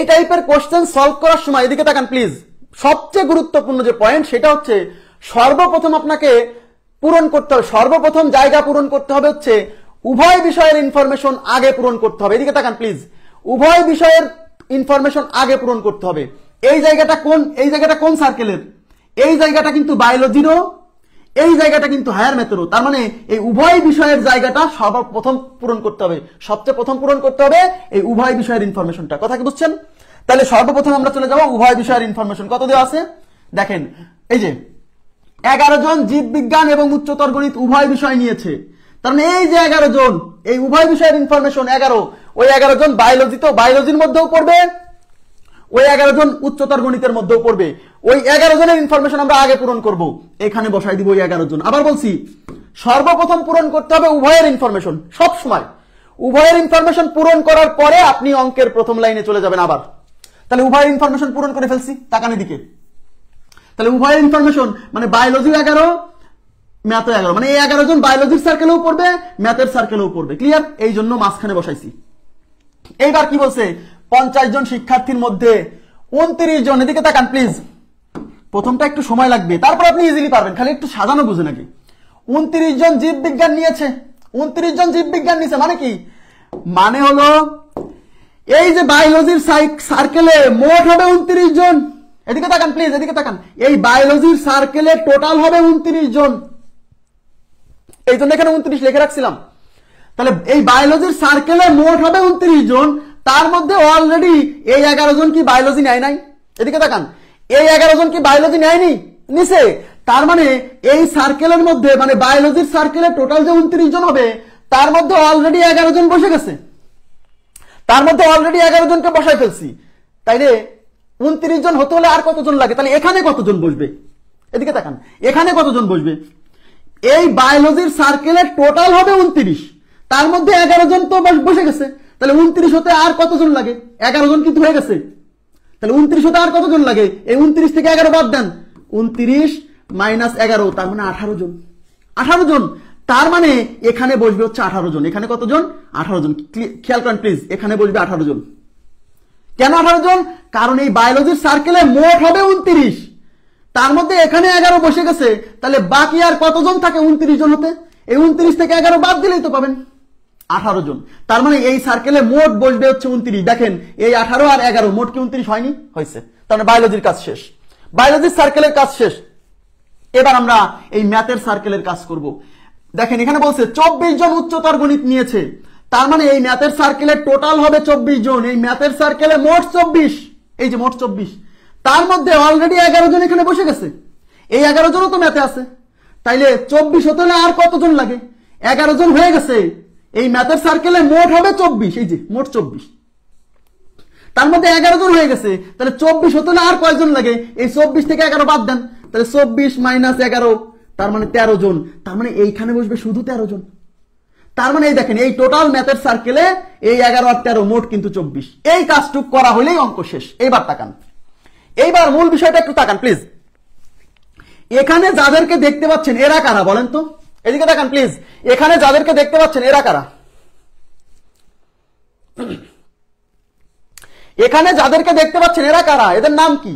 এই টাইপের question solve করার সময় এদিকে তাকান প্লিজ, সবচেয়ে গুরুত্বপূর্ণ যে পয়েন্ট সেটা হচ্ছে সর্বপ্রথম আপনাকে পূরণ করতে হবে, সর্বপ্রথম জায়গা পূরণ করতে হবে হচ্ছে উভয় বিষয়ের ইনফরমেশন আগে পূরণ করতে হবে। এদিকে তাকান প্লিজ, উভয় বিষয়ের ইনফরমেশন আগে পূরণ করতে হবে। এই জায়গাটা কোন সার্কেলের? এই জায়গাটা কিন্তু বায়োলজিরও, এই জায়গাটা কিন্তু হায়ার ম্যাথেরও। তার মানে এই উভয় বিষয়ের জায়গাটা সর্বপ্রথম পূরণ করতে হবে, সবচেয়ে প্রথম পূরণ করতে হবে এই উভয় বিষয়ের ইনফরমেশনটা। কথা কি বুঝছেন? তাহলে সর্বপ্রথম আমরা চলে যাব উভয় বিষয়ের ইনফরমেশন। কত দেওয়া আছে দেখেন, এই যে 11 জন জীববিজ্ঞান এবং উচ্চতর গণিত উভয় বিষয় নিয়েছে। তার মানে এই যে 11 জন, এই উভয় বিষয়ের ইনফরমেশন 11, ওই 11 জন বায়োলজির মধ্যেও পড়বে, ওই 11 জন উচ্চতর গণিতের মধ্যেও পড়বে। ওই 11 জনের ইনফরমেশন আমরা আগে পূরণ করব, এখানে বসাই দিব ওই 11 জন। আবার বলছি, সর্বপ্রথম পূরণ করতে হবে উভয়ের ইনফরমেশন। সব সময় উভয়ের ইনফরমেশন পূরণ করার পরে আপনি অঙ্কের প্রথম লাইনে চলে যাবেন আবার। তাহলে উভয়ের ইনফরমেশন পূরণ করে ফেলছি, তাকানের দিকে। তাহলে উভয়ের ইনফরমেশন মানে বায়োলজি 11, ম্যাথ 11, মানে এই 11 জন বায়োলজির সার্কেলেও পড়বে, ম্যাথের সার্কেলেও পড়বে। ক্লিয়ার? এই জন্য মাঝখানে বসাইছি। এইবার কি বলছে, 50 জন শিক্ষার্থীর মধ্যে 29 জন, এদিকে তাকান প্লিজ, প্রথমটা একটু সময় লাগবে, তারপর আপনি ইজিলি পারবেন, খালি একটু সাজানো বুঝে নাকি। 29 জন জীববিজ্ঞান নিয়েছে, 29 জন জীববিজ্ঞান নিয়েছে মানে কি? মানে হলো এই যে বায়োলজির সার্কেলে মোট হবে 29 জন। এদিকে তাকান প্লিজ, এদিকে তাকান, এই বায়োলজির সার্কেলে টোটাল হবে 29 জন। এই জন্য এখানে 29 লিখে রাখছিলাম। তাহলে এই বায়োলজির সার্কেলে মোট হবে 29 জন, তার মধ্যে অলরেডি এই 11 জন কি বায়োলজি নেয় নাই? এদিকে তাকান, এই 11 জন কি বায়োলজি নেয়নি? নিছে। তার মানে এই সার্কেলের মধ্যে, মানে বায়োলজির সার্কেলে টোটাল যে 29 জন হবে, তার মধ্যে অলরেডি 11 জন বসে গেছে, তার মধ্যে অলরেডি 11 জনকে বসাই ফেলছি। তাইলে 29 জন হতে হলে আর কতজন লাগে? তাহলে এখানে কতজন বসবে? এদিকে তাকান, এখানে কতজন বসবে? এই বায়োলজির সার্কেলে টোটাল হবে 29, তার মধ্যে 11 জন তো বসে গেছে। তাহলে 29 হতে আর কতজন লাগে? 11 জন কিন্তু হয়ে গেছে। তাহলে 29 হতে আর কতজন লাগে? এই 29 থেকে 11 বাদ দেন, 29 মাইনাস 11, তার মানে 18 জন। 18 জন, তার মানে এখানে বসবে হচ্ছে 18 জন। এখানে কতজন? 18 জন। খেয়াল করেন প্লিজ, এখানে বসবে 18 জন। কেন 18 জন? কারণ এই বায়োলজির সার্কেলে মোট হবে 29, তার মধ্যে এখানে 11 বসে গেছে। তাহলে বাকি আর কতজন থাকে 29 জন হতে? এই 29 থেকে 11 বাদ দিলেই তো পাবেন 18 জন। তার মানে এই সার্কেলে মোট বসবে হচ্ছে 29। দেখেন, এই 18 আর 11 মোট কি 29 হয়নি? হয়েছে। তার মানে বায়োলজির কাজ শেষ, বায়োলজির সার্কেলের কাজ শেষ। এবার আমরা এই ম্যাথের সার্কেলের কাজ করব। দেখেন এখানে বলছে 24 জন উচ্চতর গণিত নিয়েছে, তার মানে এই ম্যাথের সার্কেলে টোটাল হবে 24 জন। এই ম্যাথের সার্কেলে মোট 24, এই যে মোট 24, তার মধ্যে অলরেডি 11 জন এখানে বসে গেছে। এই 11 জনও তো ম্যাথে আছে। তাইলে 24 হতে হলে আর কতজন লাগে? 11 জন হয়ে গেছে। এই ম্যাথের সার্কেলে মোট হবে 24, এই যে মোট 24, তার মধ্যে 11 জন হয়ে গেছে। তাহলে 24 হতে হলে আর কয়জন লাগে? এই 24 থেকে 11 বাদ দেন, তাহলে 24 মাইনাস 11, তার মানে 13 জন। তার মানে এইখানে বসবে শুধু 13 জন। তার মানে এই দেখেন, এই টোটাল ম্যাথের সার্কেলে এই 11 আর 13 মোট কিন্তু 24। এই কাজটুকু করা হলেই অঙ্ক শেষ। এইবার তাকান, এইবার মূল বিষয়টা একটু তাকান প্লিজ। এখানে যাদেরকে দেখতে পাচ্ছেন এরা কারা বলেন তো? এদিকে তাকান প্লিজ, এখানে যাদেরকে দেখতে পাচ্ছেন এরা কারা? এখানে যাদেরকে দেখতে পাচ্ছেন এরা কারা? এদের নাম কি?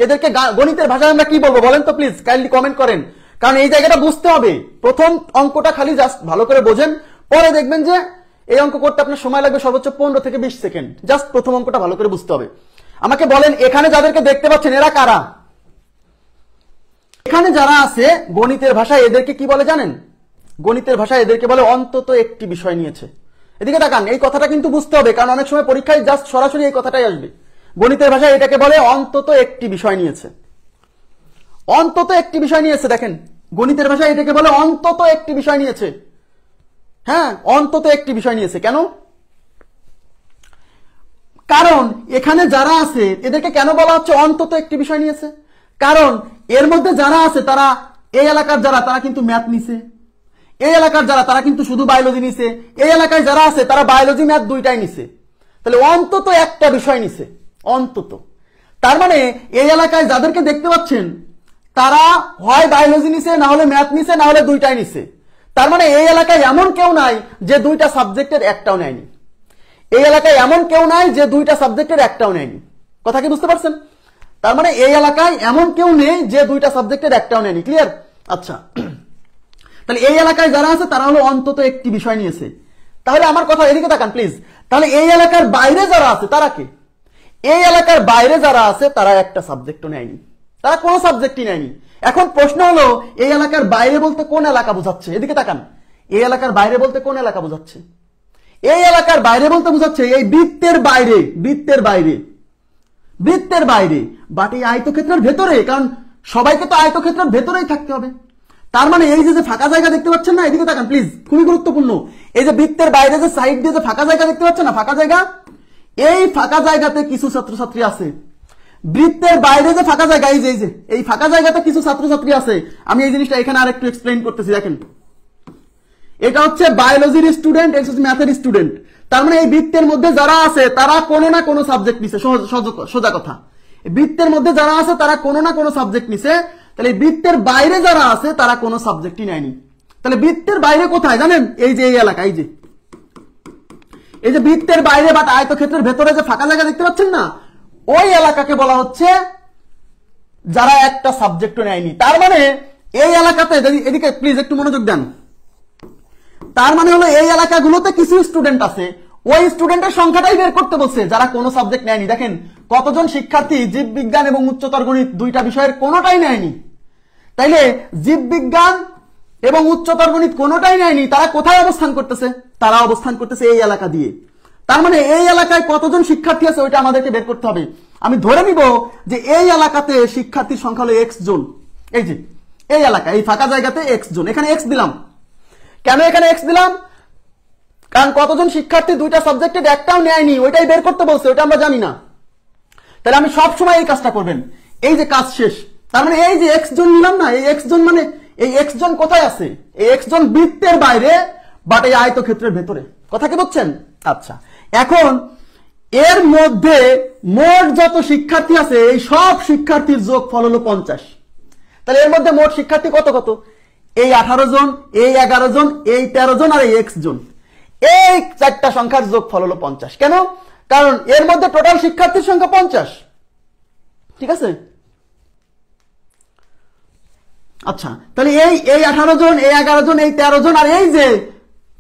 এদেরকে গণিতের ভাষায় আমরা কি বলবো বলেন তো প্লিজ? কাইন্ডলি কমেন্ট করেন, কারণ এই জায়গাটা বুঝতে হবে। প্রথম অঙ্কটা খালি জাস্ট ভালো করে বোঝেন, পরে দেখবেন যে এই অঙ্ক করতে আপনার সময় লাগবে সর্বোচ্চ 15 থেকে 20 সেকেন্ড। জাস্ট প্রথম অঙ্কটা ভালো করে বুঝতে হবে। আমাকে বলেন, এখানে যাদেরকে দেখতে পাচ্ছেন এরা কারা? এখানে যারা আছে গণিতের ভাষায় এদেরকে কি বলে জানেন? গণিতের ভাষায় এদেরকে বলে অন্তত একটি বিষয় নিয়েছে। এদিকে তাকান, এই কথাটা কিন্তু বুঝতে হবে, কারণ অনেক সময় পরীক্ষায় জাস্ট সরাসরি এই কথাটাই আসবে। গণিতের ভাষায় এটাকে বলে অন্তত একটি বিষয় নিয়েছে। অন্তত একটি বিষয় নিয়েছে। দেখেন, গণিতের ভাষায় এটাকে বলে অন্তত একটি বিষয় নিয়েছে। হ্যাঁ, অন্তত একটি বিষয় নিয়েছে। কেন? কারণ এখানে যারা আছে এদেরকে কেন বলা হচ্ছে অন্তত একটি বিষয় নিয়েছে? কারণ এর মধ্যে যারা আছে তারা, এই এলাকার যারা, তারা কিন্তু ম্যাথ নিছে। এই এলাকার যারা, তারা কিন্তু শুধু বায়োলজি নিছে। এই এলাকায় যারা আছে তারা বায়োলজি ম্যাথ দুইটাই নিছে। তাহলে অন্তত একটা বিষয় নিছে, অন্তত। তার মানে এই এলাকায় যাদেরকে দেখতে পাচ্ছেন তারা হয় বায়োলজি নিছে, না হলে ম্যাথ নিছে, না হলে দুইটাই নিছে। তার মানে এই এলাকায় এমন কেউ নাই যে দুইটা সাবজেক্টের একটাও নেয়নি। এই এলাকায় এমন কেউ নাই যে দুইটা সাবজেক্টের একটাও নেয়নি। কথা কি বুঝতে পারছেন? তার মানে এই এলাকায় এমন কেউ নেই যে দুইটা সাবজেক্টের একটাও নেয়নি। ক্লিয়ার? আচ্ছা, তাহলে এই এলাকায় যারা আছে তারা হলো অন্তত একটি বিষয় নিয়েছে। তাহলে আমার কথা এদিকে তাকান প্লিজ। তাহলে এই এলাকার বাইরে যারা আছে তারা কে? এই এলাকার বাইরে যারা আছে তারা একটা সাবজেক্টও নেয়নি, তারা কোনো সাবজেক্টই নেয়নি। এখন প্রশ্ন হলো এই এলাকার বাইরে বলতে কোন এলাকা বোঝাচ্ছে? এদিকে তাকান। এই এলাকার বাইরে বলতে কোন এলাকা বোঝাচ্ছে? এই এলাকার বাইরে বলতে বোঝাচ্ছে এই বৃত্তের বাইরে, বৃত্তের বাইরে, বৃত্তের বাইরে, বাট এই আয়তক্ষেত্রের ভেতরে, কারণ সবাইকে তো আয়তক্ষেত্রের ভেতরেই থাকতে হবে। তার মানে এই যে ফাঁকা জায়গা দেখতে পাচ্ছেন না, এদিকে তাকান প্লিজ, খুবই গুরুত্বপূর্ণ। এই যে বৃত্তের বাইরে যে সাইড দিয়ে যে ফাঁকা জায়গা দেখতে পাচ্ছেন না, ফাঁকা জায়গা, এই ফাঁকা জায়গাতে কিছু ছাত্রছাত্রী আছে। বৃত্তের বাইরে যে ফাঁকা জায়গা, এই যে এই ফাঁকা জায়গাতে কিছু ছাত্রছাত্রী আছে। আমি এই জিনিসটা এখানে আরেকটু এক্সপ্লেইন করতেছি। দেখেন, এটা হচ্ছে বায়োলজির স্টুডেন্ট, এটা হচ্ছে ম্যাথের স্টুডেন্ট। তার মানে এই বৃত্তের মধ্যে যারা আছে তারা কোনো না কোনো সাবজেক্ট নিছে। সোজা কথা, বৃত্তের মধ্যে যারা আছে তারা কোনো না কোনো সাবজেক্ট নিছে। তাহলে বৃত্তের বাইরে যারা আছে তারা কোনো সাবজেক্টই নেয়নি। তাহলে বৃত্তের বাইরে কোথায় জানেন? এই যে এই এলাকা, এই যে বৃত্তের বাইরে বা আয়তক্ষেত্রের ভেতরে যে ফাঁকা জায়গা দেখতে পাচ্ছেন না, ওই এলাকাকে বলা হচ্ছে যারা একটা সাবজেক্টও নেয়নি। তার মানে এই এলাকাতে, এদিকে প্লিজ একটু মনোযোগ দেন, তার মানে হলো এই এলাকাগুলোতে কিছু স্টুডেন্ট আছে, ওই স্টুডেন্টের সংখ্যাটাই বের করতে বলছে যারা কোনো সাবজেক্ট নেয়নি। দেখেন কতজন শিক্ষার্থী জীববিজ্ঞান এবং উচ্চতর গণিত দুইটা বিষয়ের কোনোটাই নেয়নি। তাইলে জীববিজ্ঞান এবং উচ্চতর গণিত কোনোটাই নেয়নি, তারা কোথায় অবস্থান করতেছে? তারা অবস্থান করতেছে এই এলাকা দিয়ে। তার মানে এই এলাকায় কতজন শিক্ষার্থী আছে ওইটা আমাদেরকে বের করতে হবে। আমি ধরে নিব যে এই এলাকাতে শিক্ষার্থীর সংখ্যা হলো এক্স জন। এই যে এই এলাকা, এই ফাঁকা জায়গাতে এক্স জন, এখানে এক্স দিলাম। কেন এখানে এক্স দিলাম? কারণ কতজন শিক্ষার্থী দুইটা সাবজেক্টের একটাও নেয়নি ওইটাই বের করতে বলছে, ওইটা আমরা জানি না। তাহলে আমি সব সময় এই কাজটা করবেন, এই যে কাজ শেষ। তার মানে এই যে এক্স জন নিলাম না, এই এক্স জন মানে এই এক্স জন কোথায় আছে? এই এক্স জন বৃত্তের বাইরে বাট এই আয়তক্ষেত্রের ভেতরে। কথা কি বুঝছেন? আচ্ছা, এখন এর মধ্যে মোট যত শিক্ষার্থী আছে এই সব শিক্ষার্থীর যোগফল হলো 50। তাহলে এর মধ্যে মোট শিক্ষার্থী কত কত? এই 18 জন, এই 11 জন, এই 13 জন আর এই এক্স জন, এই চারটা সংখ্যার যোগফল হলো 50। কেন? কারণ এর মধ্যে টোটাল শিক্ষার্থীর সংখ্যা 50। ঠিক আছে? আচ্ছা, তাহলে এই 18 জন, এই 11 জন, এই 13 জন আর এই যে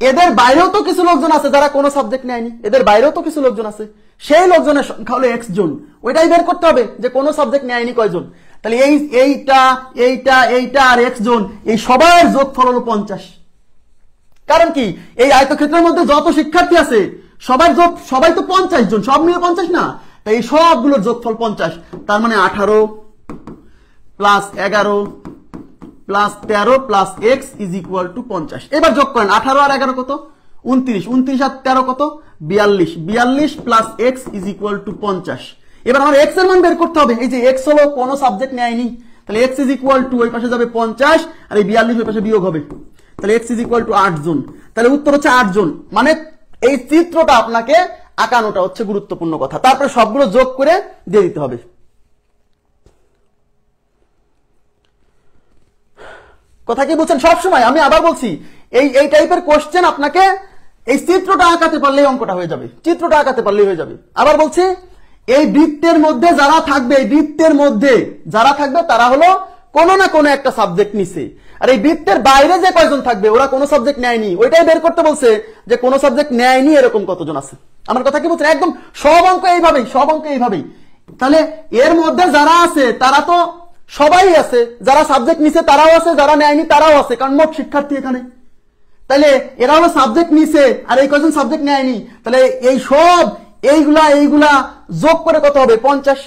এদের বাইরেও তো কিছু লোকজন আছে যারা কোনো সাবজেক্ট নেয়নি, এদের বাইরেও তো কিছু লোকজন আছে, সেই লোকজনের সংখ্যা হলো এক্স জন। ওইটাই বের করতে হবে যে কোনো সাবজেক্ট নেয়নি কয়জন। তাহলে এইটা এইটা এইটা আর এক্স জন, এই সবার যোগফল হলো 50। কারণ কি? এই আয়তক্ষেত্রের মধ্যে যত শিক্ষার্থী আছে সবাই তো 50 জন, সব মিলে 50 না? তাই এই সবগুলোর যোগফল 50। তার মানে 18 plus 11 plus 13 plus X is equal two 50। এবার যোগ করেন, 18 আর 11 কত? 29, 29 আর 13 কত? 42, 42 plus X is equal two 50। এবার আমার এক্স এর মান বের করতে হবে। এই যে এক্স হলো কোনো সাবজেক্ট নেয়নি, তাহলে এক্স ইজ ইকুয়াল টু ওই পাশে যাবে 50 আর এই 42 ওই পাশে বিয়োগ হবে, তাহলে এক্স ইজ ইকুয়াল টু 8 জন। তাহলে উত্তর হচ্ছে 8 জন। মানে এই চিত্রটা আপনাকে আঁকানোটা হচ্ছে গুরুত্বপূর্ণ কথা, তারপরে সবগুলো যোগ করে দিয়ে দিতে হবে। কথা কি বুঝছেন? সবসময় আমি আবার বলছি, এই টাইপের কোশ্চেন আপনাকে এই চিত্রটা আঁকাতে পারলেই অঙ্কটা হয়ে যাবে, চিত্রটা আঁকাতে পারলেই হয়ে যাবে। আবার বলছি, এই বৃত্তের মধ্যে যারা থাকবে, এই বৃত্তের মধ্যে যারা থাকবে তারা হলো কোনো না কোনো একটা সাবজেক্ট নিছে। আর এই বৃত্তের বাইরে যে কয়জন থাকবে ওরা কোনো সাবজেক্ট নেয়নি, ওইটাই বের করতে বলছে যে কোনো সাবজেক্ট নেয়নি এরকম কতজন আছে। আমার কথা কি বুঝছেন? একদম সব অঙ্ক এইভাবেই, সব অঙ্ক এইভাবেই। তাহলে এর মধ্যে যারা আছে তারা তো সবাই আছে, যারা সাবজেক্ট নিছে তারাও আছে, যারা নেয়নি তারাও আছে, কারণ মোট শিক্ষার্থী এখানে। তাহলে এরা হলো সাবজেক্ট নিছে আর এই কয়জন সাবজেক্ট নেয়নি, তাহলে এই সব এইগুলা যোগ করে কত হবে? 50,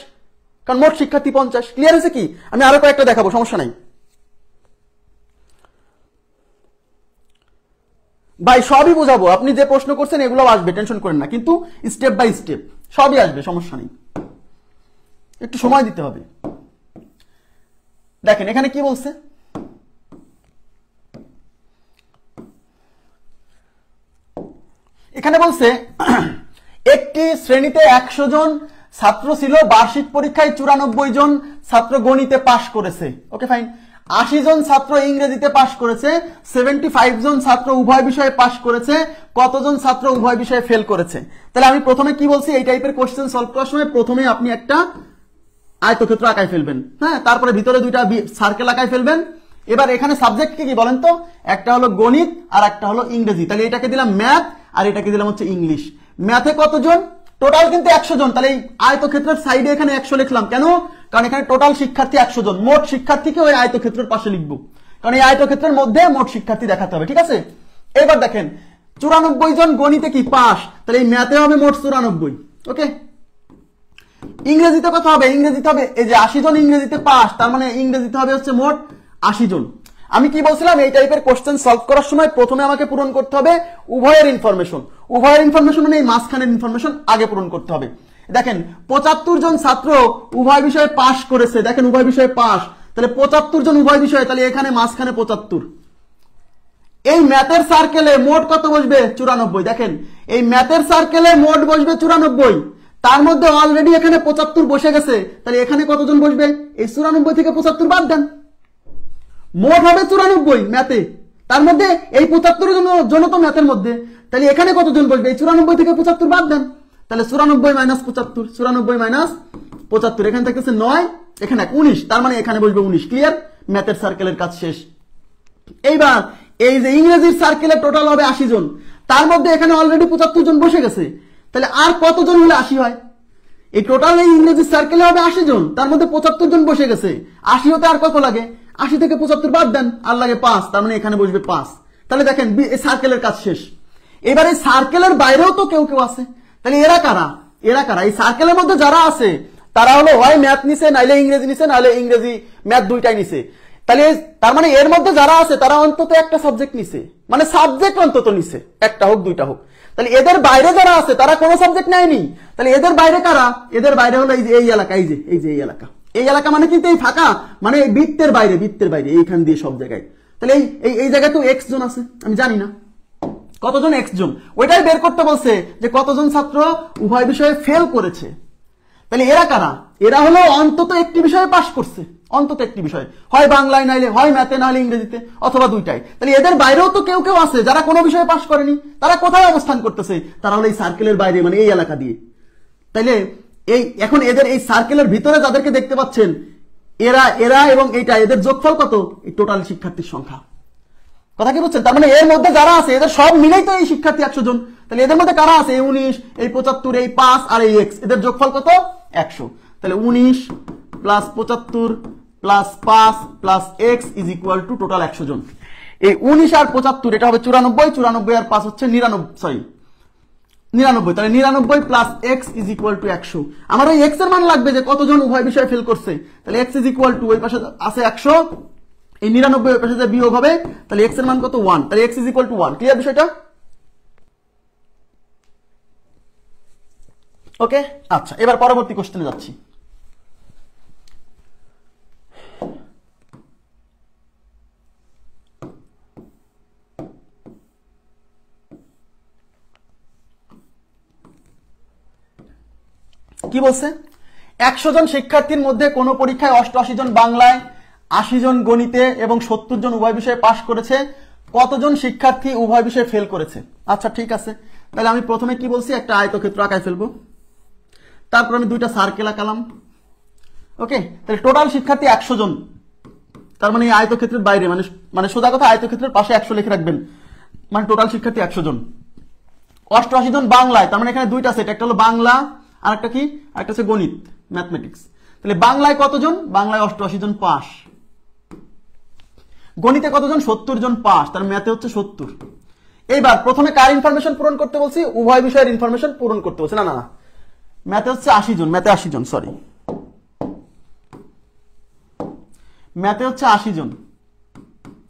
কারণ মোট শিক্ষার্থী 50। ক্লিয়ার হয়েছে কি? আমি আরো কয়েকটা দেখাবো, সমস্যা নাই ভাই, সবই বোঝাবো। আপনি যে প্রশ্ন করছেন এগুলো আসবে, টেনশন করেন না, কিন্তু স্টেপ বাই স্টেপ সবই আসবে, সমস্যা নেই, একটু সময় দিতে হবে। দেখেন এখানে কি বলছে, এখানে বলছে একটি শ্রেণীতে 100 জন ছাত্র ছিল, বার্ষিক পরীক্ষায় 94 জন ছাত্র গণিতে পাশ করেছে। Okay fine. 80 জন ছাত্র ইংরেজিতে পাশ করেছে, 75 জন ছাত্র উভয় বিষয়ে পাশ করেছে, কতজন ছাত্র উভয় বিষয়ে ফেল করেছে। তাহলে আমি প্রথমে কি বলছি, এই টাইপের কোশ্চেন সলভ করার সময় প্রথমে আপনি একটা আয়তক্ষেত্র আঁকায় ফেলবেন, হ্যাঁ, তারপরে ভিতরে দুইটা সার্কেল আঁকায় ফেলবেন। এবার এখানে সাবজেক্ট কি বলেন তো, একটা হলো গণিত আর একটা হলো ইংরেজি। তাহলে এটাকে দিলাম ম্যাথ আর এটাকে দিলাম হচ্ছে ইংলিশ। ম্যাথে কতজন, টোটাল কিন্তু 100 জন। তাহলে এই আয়তক্ষেত্রের সাইডে এখানে 100 লিখলাম কেন, কারণ এখানে টোটাল শিক্ষার্থী 100 জন, মোট শিক্ষার্থীকে ওই আয়তক্ষেত্রের পাশে লিখবো, কারণ এই আয়তক্ষেত্রের মধ্যে মোট শিক্ষার্থী দেখাতে হবে, ঠিক আছে। এবার দেখেন 94 জন গণিতে কি পাস, তাহলে এই ম্যাথে হবে মোট 94, ওকে। ইংরেজিতে কত হবে, ইংরেজিতে হবে এই যে 80 জন ইংরেজিতে পাস, তার মানে ইংরেজিতে হবে হচ্ছে মোট 80 জন। আমি কি বলছিলাম, এই টাইপের কোশ্চেন সলভ করার সময় প্রথমে আমাকে পূরণ করতে হবে উভয়ের ইনফরমেশন, উভয়ের ইনফরমেশন মানে এই মাঝখানের ইনফরমেশন আগে পূরণ করতে হবে। দেখেন 75 জন ছাত্র উভয় বিষয়ে পাস করেছে, দেখেন উভয় বিষয়ে পাস, তাহলে 75 জন উভয় বিষয়ে, তাহলে এখানে মাঝখানে 75। এই ম্যাথের সার্কেলে মোট কত বসবে, 94। দেখেন এই ম্যাথের সার্কেলে মোট বসবে 94, তার মধ্যে অলরেডি এখানে 75 বসে গেছে, তাহলে এখানে কতজন বসবে, এই 94 থেকে 75 বাদ দেন, মোট হবে 94 ম্যাথে, তার মধ্যে এই 75 জন তো ম্যাথের মধ্যে, তাহলে এখানে কতজন বসবে, এই 94 থেকে 75 বাদ দেন, তাহলে 94 মাইনাস 75, 94 মাইনাস 75, এখানে থাকতেছে 9, এখানে 19, তার মানে এখানে বসবে 19। ক্লিয়ার, ম্যাথের সার্কেলের কাজ শেষ। এইবার এই যে ইংরেজির সার্কেলে টোটাল হবে 80 জন, তার মধ্যে এখানে অলরেডি 75 জন বসে গেছে, তাহলে আর কতজন হলে 80 হয়, এই টোটাল এই ইংরেজি সার্কেলে হবে 80 জন, তার মধ্যে 75 জন বসে গেছে, 80 হতে আর কত লাগে, 80 থেকে 75 বাদ দেন, আর লাগে 5, তার মানে এখানে বসবে 5। তাহলে দেখেন এই সার্কেলের কাজ শেষ। এবার এই সার্কেলের বাইরেও তো কেউ কেউ আছে, তাহলে এরা কারা, এরা কারা, এই সার্কেলের মধ্যে যারা আছে তারা হলো হয় ম্যাথ নিছে, নাইলে ইংরেজি নিছে, নাইলে ইংরেজি ম্যাথ দুইটাই নিছে। তাহলে তার মানে এর মধ্যে যারা আছে তারা অন্তত একটা সাবজেক্ট নিছে, মানে সাবজেক্ট অন্তত নিছে, একটা হোক দুইটা হোক। তাহলে এদের বাইরে যারা আছে তারা কোনো সাবজেক্ট নেয়নি, তাহলে এদের বাইরে কারা, এদের বাইরে হলো এই যে এই এলাকা, এই যে এই এলাকা, এই এলাকা মানে কিন্তু এই ফাঁকা, মানে এই বৃত্তের বাইরে, বৃত্তের বাইরে এইখান দিয়ে সব জায়গায়। তাহলে এই জায়গায় তো এক্স জন আছে, আমি জানি না কতজন এক্স জন, ওইটাই বের করতে বলছে যে কতজন ছাত্র উভয় বিষয়ে ফেল করেছে। তাহলে এরা কারা, এরা হলো অন্তত একটি বিষয়ে পাশ করছে, অন্তত একটি বিষয়, হয় বাংলায় নাইলে হয় ম্যাথে নাইলে ইংরেজিতে, অথবা দুইটাই। তাহলে এদের বাইরেও তো কেউ কেউ আছে যারা কোনো বিষয়ে পাশ করেনি, তারা কোথায় অবস্থান করতেছে, তারা হলো এই সার্কেলের বাইরে, মানে এই এলাকা দিয়ে। তাইলে এই এখন এদের এই সার্কেলের ভিতরে যাদেরকে দেখতে পাচ্ছেন, এরা এরা এবং এইটা, এদের যোগফল কত, এই টোটাল শিক্ষার্থীর সংখ্যা। কথা কি বুঝছেন, তার মানে এর মধ্যে যারা আছে এদের সব মিলেই তো এই শিক্ষার্থী 100 জন। তাহলে এদের মধ্যে কারা আছে, এই 19, এই 75, এই 5 আর এই x, এদের যোগফল কত, 100। তাহলে 19 plus 75 plus 5 plus x is equal two total 100 জন। এই 19 আর 75 এটা হবে 94, 94 আর 5 হচ্ছে 99, 99, তাহলে 99 plus x is equal to 100। আমার ওই x এর মান লাগবে যে কতজন উভয় বিষয়ে ফেল করছে, তাহলে x ইজ ইকুয়াল টু ওই পাশে আছে 100, এই 99 ওই পাশে যে বিয়োগ হবে, তাহলে x এর মান কত, 1, তাহলে x is equal two 1। Clear বিষয়টা, ওকে। আচ্ছা, এবার পরবর্তী কোশ্চেনে যাচ্ছি। কি বলছে, 100 জন শিক্ষার্থীর মধ্যে কোন পরীক্ষায় 88 জন বাংলায়, 80 জন গণিতে এবং 70 জন উভয় বিষয়ে পাশ করেছে, কতজন শিক্ষার্থী উভয় বিষয়ে ফেল করেছে। আচ্ছা ঠিক আছে, তাহলে আমি প্রথমে কি বলছি, একটা আয়তক্ষেত্র আঁকায় ফেলবো, তারপর আমি দুইটা সার্কেল আঁকালাম, ওকে। তাহলে টোটাল শিক্ষার্থী 100 জন, তার মানে এই আয়তক্ষেত্রের বাইরে, মানে সোজা কথা আয়তক্ষেত্রের পাশে 100 লিখে রাখবেন, মানে টোটাল শিক্ষার্থী 100 জন। 88 জন বাংলায়, তার মানে এখানে দুইটা সেট, একটা হলো বাংলা আর একটা কি, একটা হচ্ছে গণিত, ম্যাথমেটিক্স। তাহলে বাংলায় কতজন, বাংলায় 88 জন পাস, গণিতে কতজন, 70 জন পাস, তার ম্যাথে হচ্ছে 70। এইবার প্রথমে কার ইনফরমেশন পূরণ করতে বলছি, উভয় বিষয়ের ইনফরমেশন পূরণ করতে বলছি, না না না, ম্যাথে হচ্ছে 80 জন, ম্যাথে 80 জন, সরি, ম্যাথে হচ্ছে 80 জন,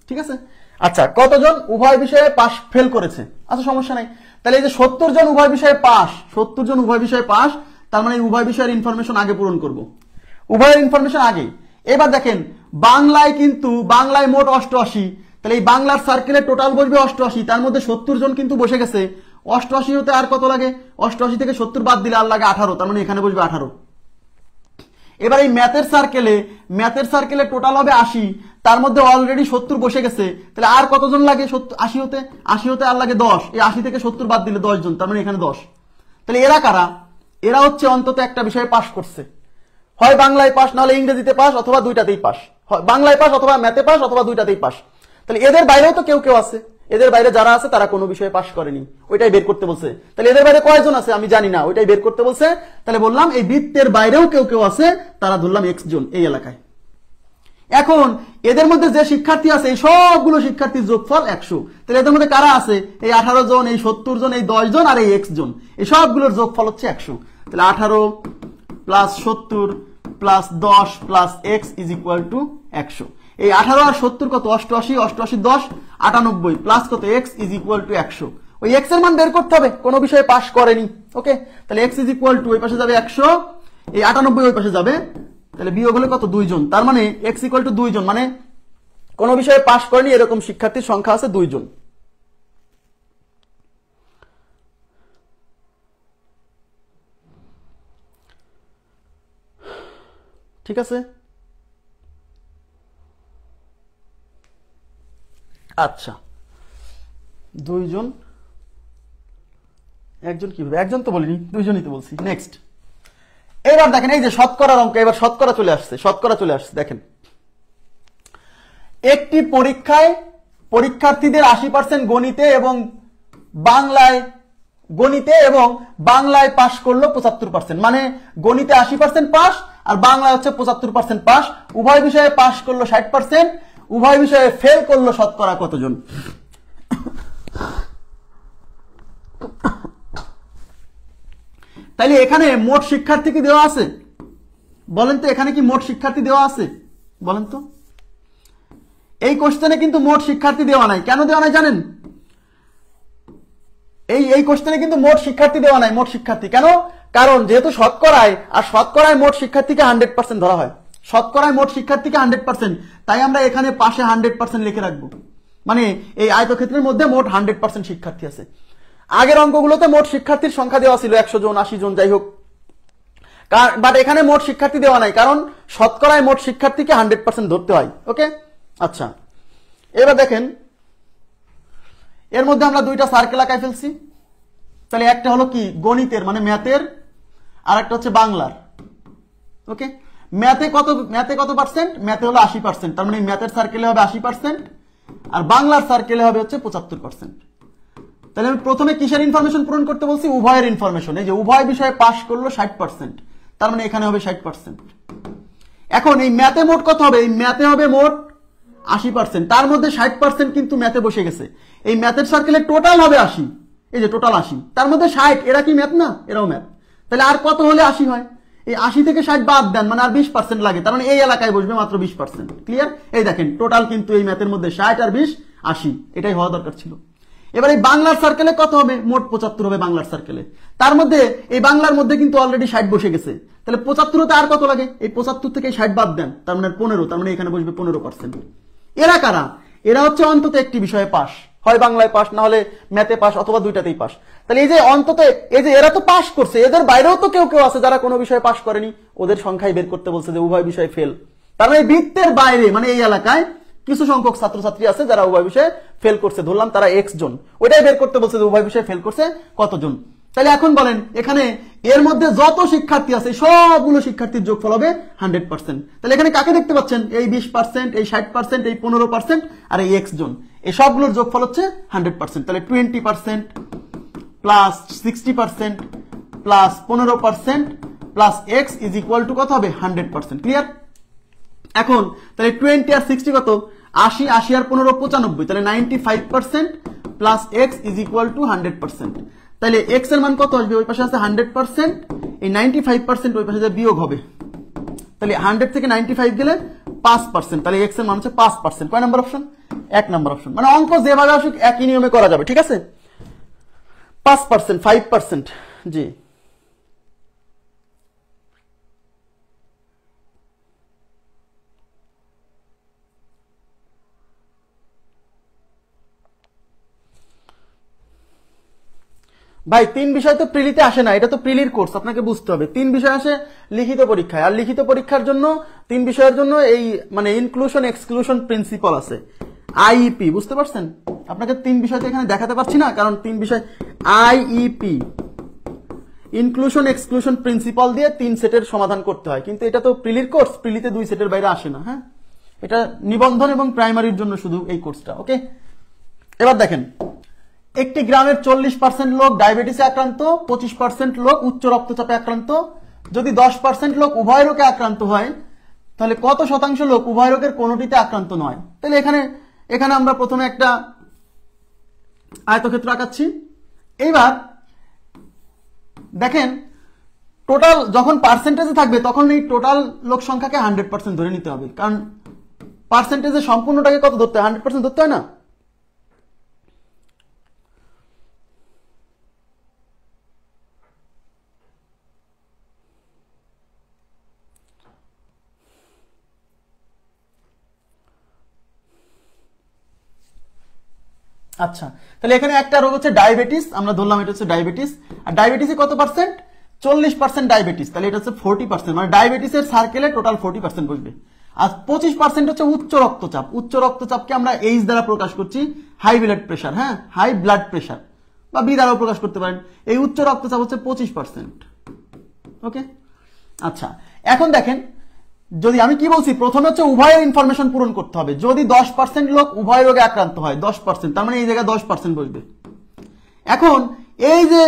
ঠিক আছে। আচ্ছা, কতজন উভয় বিষয়ে পাস ফেল করেছে, আচ্ছা সমস্যা নাই। তাহলে এই যে 70 জন উভয় বিষয়ে পাস, 70 জন উভয় বিষয়ে পাস, তার মানে উভয় বিষয়ের ইনফরমেশন আগে পূরণ করব, উভয়ের ইনফরমেশন আগে। এবার দেখেন বাংলায় কিন্তু, বাংলায় মোট 88, তাহলে এই বাংলার সার্কেলে টোটাল বসবে 88, তার মধ্যে 70 জন কিন্তু বসে গেছে, 88 হতে আর কত লাগে, 88 থেকে 70 বাদ দিলে আর লাগে 18, তার মানে এখানে বসবে 18। এবার এই ম্যাথের সার্কেলে টোটাল হবে 80, তার মধ্যে অলরেডি 70 বসে গেছে, তাহলে আর কতজন লাগে 80 হতে আর লাগে 10, এই 80 থেকে 70 বাদ দিলে 10 জন, তার মানে এখানে 10। তাহলে এরা কারা? এরা হচ্ছে অন্তত একটা বিষয়ে পাস করছে, হয় বাংলায় পাস, নাহলে ইংরেজিতে পাস, অথবা দুইটাতেই পাস, হয় বাংলায় পাস অথবা ম্যাথে পাস অথবা দুইটাতেই পাস। তাহলে এদের বাইরেও তো কেউ কেউ আছে, এদের বাইরে যারা আছে তারা কোনো বিষয়ে পাস করেনি, ওইটাই বের করতে বলছে। তাহলে এদের বাইরে কয়জন আছে আমি জানি না, ওইটাই বের করতে বলছে। তাহলে বললাম এই বৃত্তের বাইরেও কেউ কেউ আছে, তারা ধরলাম x জন এই এলাকায়। এখন এদের মধ্যে যে শিক্ষার্থী আছে এই সবগুলো শিক্ষার্থীর যোগফল 100। তাহলে এদের মধ্যে কারা আছে? এই 18 জন, এই 70 জন, এই 10 জন আর এই x জন, এই সবগুলোর যোগফল হচ্ছে 100। তাহলে 18 plus 70 plus 10 plus x is equal to 100। এই 18 আর 70 কত? 88, 88 10 98 প্লাস কত? x is equal to 100। ওই x এর মান বের করতে হবে, কোনো বিষয়ে পাস করেনি। ওকে, তাহলে x ইজ ইকুয়াল টু ওই পাশে যাবে 100, এই 98 ওই পাশে যাবে, তাহলে বিয়োগ হলে কত? 2 জন। তার মানে x ইকুয়াল টু 2 জন, মানে কোনো বিষয়ে পাস করেনি এরকম শিক্ষার্থীর সংখ্যা আছে 2 জন। ঠিক আছে, আচ্ছা 2 জন, একজন কিভাবে? একজন তো বলিনি, 2 জনই তো বলছি। নেক্সট, এবার দেখেন এই যে শতকরার অঙ্ক, এবার শতকরা চলে আসছে। দেখেন একটি পরীক্ষায় পরীক্ষার্থীদের 80% গণিতে এবং বাংলায় পাস করলো 75%, মানে গণিতে 80% পাস আর বাংলায় হচ্ছে 75% পাস। উভয় বিষয়ে পাস করলো 60%, উভয় বিষয়ে ফেল করলো শতকরা কতজন? তাইলে এখানে মোট শিক্ষার্থী কি দেওয়া আছে? বলেন তো, এখানে কি মোট শিক্ষার্থী দেওয়া আছে? বলেন তো। এই কোশ্চেনে কিন্তু মোট শিক্ষার্থী দেওয়া নাই। কেন দেওয়া নাই জানেন? এই কোশ্চেনে কিন্তু মোট শিক্ষার্থী দেওয়া নাই। মোট শিক্ষার্থী কেন? কারণ যেহেতু শতকরায় মোট শিক্ষার্থীকে 100% ধরা হয়, শতকরায় মোট শিক্ষার্থীকে 100%, তাই আমরা এখানে পাশে 100% লিখে রাখবো। মানে এই আয়তক্ষেত্রের মধ্যে মোট 100% শিক্ষার্থী আছে। আগের অঙ্কগুলোতে মোট শিক্ষার্থীর সংখ্যা দেওয়া ছিল 100 জন, 80 জন, যাই হোক, বাট এখানে মোট শিক্ষার্থী দেওয়া নাই, কারণ শতকরায় মোট শিক্ষার্থীকে 100% ধরতে হয়। ওকে, আচ্ছা এবার দেখেন এর মধ্যে আমরা দুইটা সার্কেল আঁকায় ফেলছি। তাহলে একটা হলো কি গণিতের মানে ম্যাথের, আর একটা হচ্ছে বাংলার। ওকে, ম্যাথে কত পার্সেন্ট? ম্যাথে হলো 80%, তার মানে ম্যাথের সার্কেলে হবে 80% আর বাংলার সার্কেলে হবে হচ্ছে 75%। তাহলে আমি প্রথমে কিসের ইনফরমেশন পূরণ করতে বলছি? উভয়ের ইনফরমেশন। এই যে উভয় বিষয়ে পাস করলো 60%, তার মানে এখানে হবে 60%। এখন এই ম্যাথে মোট কত হবে? এই ম্যাথে হবে মোট 80%, তার মধ্যে 60% কিন্তু ম্যাথে বসে গেছে। এই ম্যাথের সার্কেলে টোটাল হবে 80, এই যে টোটাল 80, তার মধ্যে 60, এরা কি ম্যাথ না? এরাও ম্যাথ। তাহলে আর কত হলে 80 হয়? এই 80 থেকে 60 বাদ দেন, মানে আর 20% লাগে, তার মানে এই এলাকায় বসবে মাত্র 20%। ক্লিয়ার? এই দেখেন টোটাল কিন্তু এই ম্যাথের মধ্যে 60 আর 20 80, এটাই হওয়া দরকার ছিল। এবার এই বাংলার সার্কেলে কত হবে? মোট 75 হবে বাংলার সার্কেলে, তার মধ্যে এই বাংলার মধ্যে কিন্তু অলরেডি 60 বসে গেছে। তাহলে 75 তে আর কত লাগে? এই 75 থেকে 60 বাদ দেন, তার মানে 15, তার মানে এখানে বসবে 15%। এরা কারা? এরা হচ্ছে অন্তত একটি বিষয়ে পাস, হয় বাংলায় পাস, না হলে ম্যাথে পাস, অথবা দুইটাতেই পাস। তাহলে এই যে অন্তত এই যে এরা তো পাস করছে, এদের বাইরেও তো কেউ কেউ আছে যারা কোনো বিষয়ে পাস করেনি, ওদের সংখ্যাই বের করতে বলছে যে উভয় বিষয়ে ফেল। তার মানে বৃত্তের বাইরে মানে এই এলাকায় কিছু সংখ্যক ছাত্রছাত্রী আছে যারা উভয় বিষয়ে ফেল করছে, ধরলাম তারা x জন, ওইটাই বের করতে বলছে যে উভয় বিষয়ে ফেল করছে কতজন। তাহলে এখন বলেন এখানে এর মধ্যে যত শিক্ষার্থী আছে সবগুলো শিক্ষার্থীর যোগফল হবে 100%। তাহলে এখানে কাকে দেখতে পাচ্ছেন? এই 20%, এই 60%, এই 15% আর এই x জন, এই সবগুলোর যোগফল হচ্ছে 100%। তাহলে 20% plus 60% plus 15% plus x is equal to কত হবে? 100%। ক্লিয়ার? এখন তাহলে 20 আর 60 কত? 80, 80 আর 15 95, তাহলে 95% plus x is equal to 100%। তাহলে x এর মান কত আসবে? ওই পাশে আছে 100%, এই 95% ওই পাশে বিয়োগ হবে, তাহলে 100 থেকে 95 গেলে 5%, তাহলে x এর মান হচ্ছে 5%। কয় নাম্বার অপশন? 1 number option. মানে অঙ্ক যেভাবে আসুক একই নিয়মে করা যাবে, ঠিক আছে? 5%, 5%, জি। ভাই 3 বিষয় তো প্রিলিতে আসে না, এটা তো প্রিলির কোর্স, আপনাকে বুঝতে হবে। 3 বিষয় আসে লিখিত পরীক্ষায়, আর লিখিত পরীক্ষার জন্য 3 বিষয়ের জন্য এই মানে ইনক্লুশন এক্সক্লুশন প্রিন্সিপাল আছে, আইইপি, বুঝতে পারছেন? আপনাকে 3 বিষয় তো এখানে দেখাতে পারছি না, কারণ 3 বিষয় আইইপি ইনক্লুশন এক্সক্লুশন প্রিন্সিপাল দিয়ে 3 সেটের সমাধান করতে হয়, কিন্তু এটা তো প্রিলির কোর্স, প্রিলিতে 2 সেটের বাইরে আসে না। হ্যাঁ, এটা নিবন্ধন এবং প্রাইমারির জন্য শুধু এই কোর্সটা। ওকে, এবার দেখেন, একটি গ্রামের 40% লোক ডায়াবেটিসে আক্রান্ত, 25% লোক উচ্চ রক্তচাপে আক্রান্ত। যদি 10% লোক উভয় রোগে আক্রান্ত হয়, তাহলে কত শতাংশ লোক উভয় রোগের কোনোটিতে আক্রান্ত নয়? তাহলে এখানে আমরা প্রথমে একটা আয়তক্ষেত্র আঁকাচ্ছি। এইবার দেখেন, টোটাল যখন পার্সেন্টেজে থাকবে তখন এই টোটাল লোক সংখ্যাকে 100% ধরে নিতে হবে, কারণ পার্সেন্টেজে সম্পূর্ণটাকে কত ধরতে হয়? 100% ধরতে হয় না? আচ্ছা, তাহলে এখানে একটা রোগ হচ্ছে ডায়াবেটিস, আমরা ধরলাম এটা হচ্ছে ডায়াবেটিস। আর ডায়াবেটিসে কত পার্সেন্ট? 40% ডায়াবেটিস, তাহলে এটা হচ্ছে 40%, মানে ডায়াবেটিসের সার্কেলে টোটাল 40% বসবে। আর 25% হচ্ছে উচ্চ রক্তচাপ। উচ্চ রক্তচাপকে আমরা এইচ দ্বারা প্রকাশ করছি, হাই ব্লাড প্রেশার। হ্যাঁ, হাই ব্লাড প্রেশার বা বি দ্বারাও প্রকাশ করতে পারেন। এই উচ্চ রক্তচাপ হচ্ছে 25%। ওকে, আচ্ছা, এখন দেখেন, যদি আমি কি বলছি, প্রথমে হচ্ছে উভয়ের ইনফরমেশন পূরণ করতে হবে। যদি 10% লোক উভয় রোগে আক্রান্ত হয়, 10%, তার মানে এই জায়গায় 10% বসবে। এখন এই যে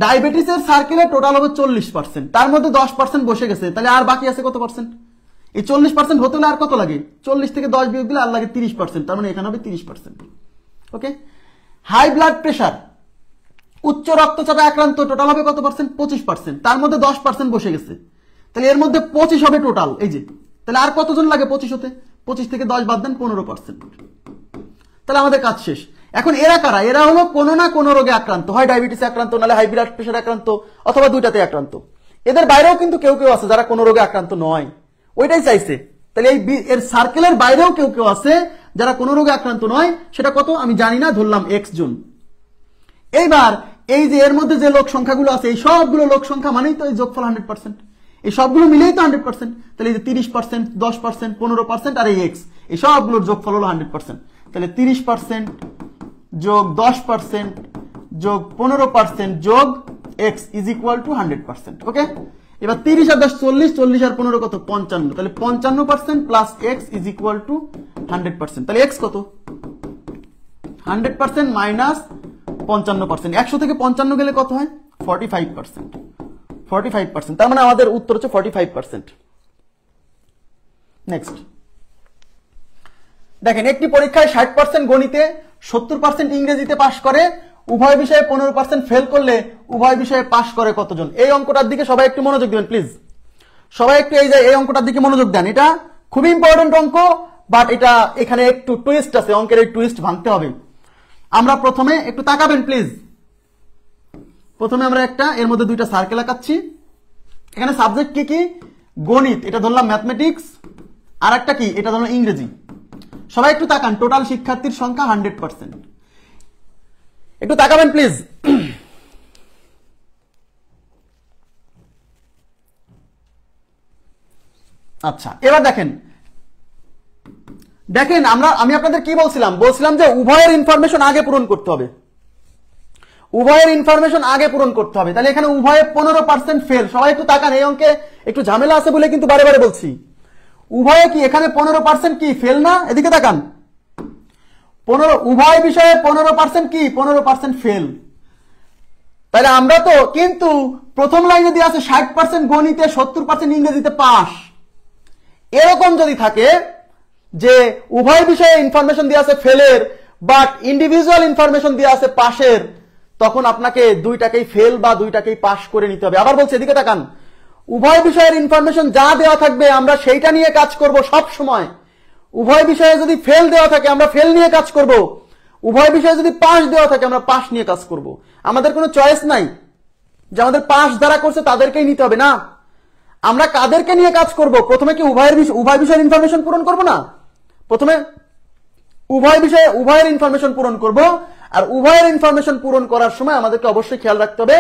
ডায়াবেটিসের সার্কেলে টোটাল হবে 40%, তার মধ্যে 10% বসে গেছে, তাহলে আর বাকি আছে কত পার্সেন্ট? এই 40% হতে হলে আর কত লাগে? 40 থেকে 10 বিয়োগ দিলে আর লাগে 30%, তার মানে এখানে হবে 30%। ওকে, হাই ব্লাড প্রেশার, উচ্চ রক্তচাপে আক্রান্ত, টোটাল হবে কত পার্সেন্ট? 25%, তার মধ্যে 10% বসে গেছে, তাহলে এর মধ্যে 25 হবে টোটাল। এই যে, তাহলে আর কতজন লাগে 25 হতে? 25 থেকে 10 বাদ দেন, 15%। তাহলে আমাদের কাজ শেষ। এখন এরা কারা? এরা হলো কোনো না কোনো রোগে আক্রান্ত, হয় ডায়াবেটিসে আক্রান্ত, নাহলে হাই ব্লাড প্রেশারে আক্রান্ত, অথবা দুইটাতে আক্রান্ত। এদের বাইরেও কিন্তু কেউ কেউ আছে যারা কোনো রোগে আক্রান্ত নয়, ওইটাই চাইছে। তাহলে এই এর সার্কেলের বাইরেও কেউ কেউ আছে যারা কোনো রোগে আক্রান্ত নয়, সেটা কত আমি জানি না, ধরলাম x জন। এইবার এই যে এর মধ্যে যে লোক সংখ্যাগুলো আছে, এই সবগুলো লোক সংখ্যা মানেই তো এই যোগফল 100%, এই সবগুলো মিলেই তো 100%। তাহলে এই যে 30%, 10%, 15% আর এই x, এই সবগুলোর যোগফল হলো 100%। তাহলে 30% যোগ 10% যোগ 15% যোগ x ইজ ইকুয়াল টু 100%। ওকে, এবার 30 আর 10 40, 40 আর 15 কত? 55। তাহলে 55% plus x is equal to 100%। তাহলে x কত? 100% মাইনাস 55%। 100 থেকে 55 গেলে কত হয়? 45%। 45%, তার মানে আমাদের উত্তর হচ্ছে 45%। নেক্সট দেখেন, একটি পরীক্ষায় 60% গণিতে, 70% ইংরেজিতে পাশ করে, উভয় বিষয়ে 15% ফেল করলে উভয় বিষয়ে পাশ করে কতজন? এই অঙ্কটার দিকে সবাই একটু মনোযোগ দিবেন প্লিজ। সবাই একটু এই অঙ্কটার দিকে মনোযোগ দেন, এটা খুবই ইম্পর্টেন্ট অঙ্ক, বাট এটা এখানে একটু টুইস্ট আছে, অঙ্কের এই টুইস্ট ভাঙতে হবে। আমরা প্রথমে একটু তাকাবেন প্লিজ। প্রথমে আমরা একটা এর মধ্যে দুইটা সার্কেল আঁকাচ্ছি। এখানে সাবজেক্ট কি কি? গণিত, এটা ধরলাম ম্যাথমেটিক্স, আর একটা কি? এটা ধরলাম ইংরেজি। সবাই একটু তাকান, টোটাল শিক্ষার্থীর সংখ্যা 100%। একটু তাকাবেন প্লিজ। আচ্ছা, এবার দেখেন আমি আপনাদের কি বলছিলাম যে উভয়ের ইনফরমেশন আগে পূরণ করতে হবে, উভয়ের ইনফরমেশন আগে পূরণ করতে হবে। তাহলে এখানে উভয়ে 15% ফেল। সবাই একটু তাকান, এই অঙ্কে একটু ঝামেলা আছে বলে কিন্তু বারে বারে বলছি। উভয়ে কি এখানে 15% কি ফেল না? এদিকে তাকান, উভয় বিষয়ে 15% কি? 15% ফেল। তাহলে আমরা তো কিন্তু প্রথম লাইনে দিয়ে আছে 60% গণিতে, 70% ইংরেজিতে পাস। এরকম যদি থাকে যে উভয় বিষয়ে ইনফরমেশন দিয়ে আছে ফেলের, বাট ইন্ডিভিজুয়াল ইনফরমেশন দিয়ে আছে পাশের, তখন আপনাকে দুইটাকেই ফেল বা দুইটাকেই পাস করে নিতে হবে। আবার বলছি, এদিকে তাকান, উভয় বিষয়ের ইনফরমেশন যা দেওয়া থাকবে আমরা সেইটা নিয়ে কাজ করব সব সময়। উভয় বিষয়ে যদি ফেল দেওয়া থাকে আমরা ফেল নিয়ে কাজ করব, উভয় বিষয়ে যদি পাস দেওয়া থাকে আমরা পাস নিয়ে কাজ করব। আমাদের কোনো চয়েস নাই যে আমাদের পাস যারা করছে তাদেরকেই নিতে হবে, না। আমরা কাদেরকে নিয়ে কাজ করব? প্রথমে কি উভয় বিষয়ের ইনফরমেশন পূরণ করব না? প্রথমে উভয়ের ইনফরমেশন পূরণ করব, আর উভয়ের ইনফরমেশন পূরণ করার সময় আমাদেরকে অবশ্যই খেয়াল রাখতে হবে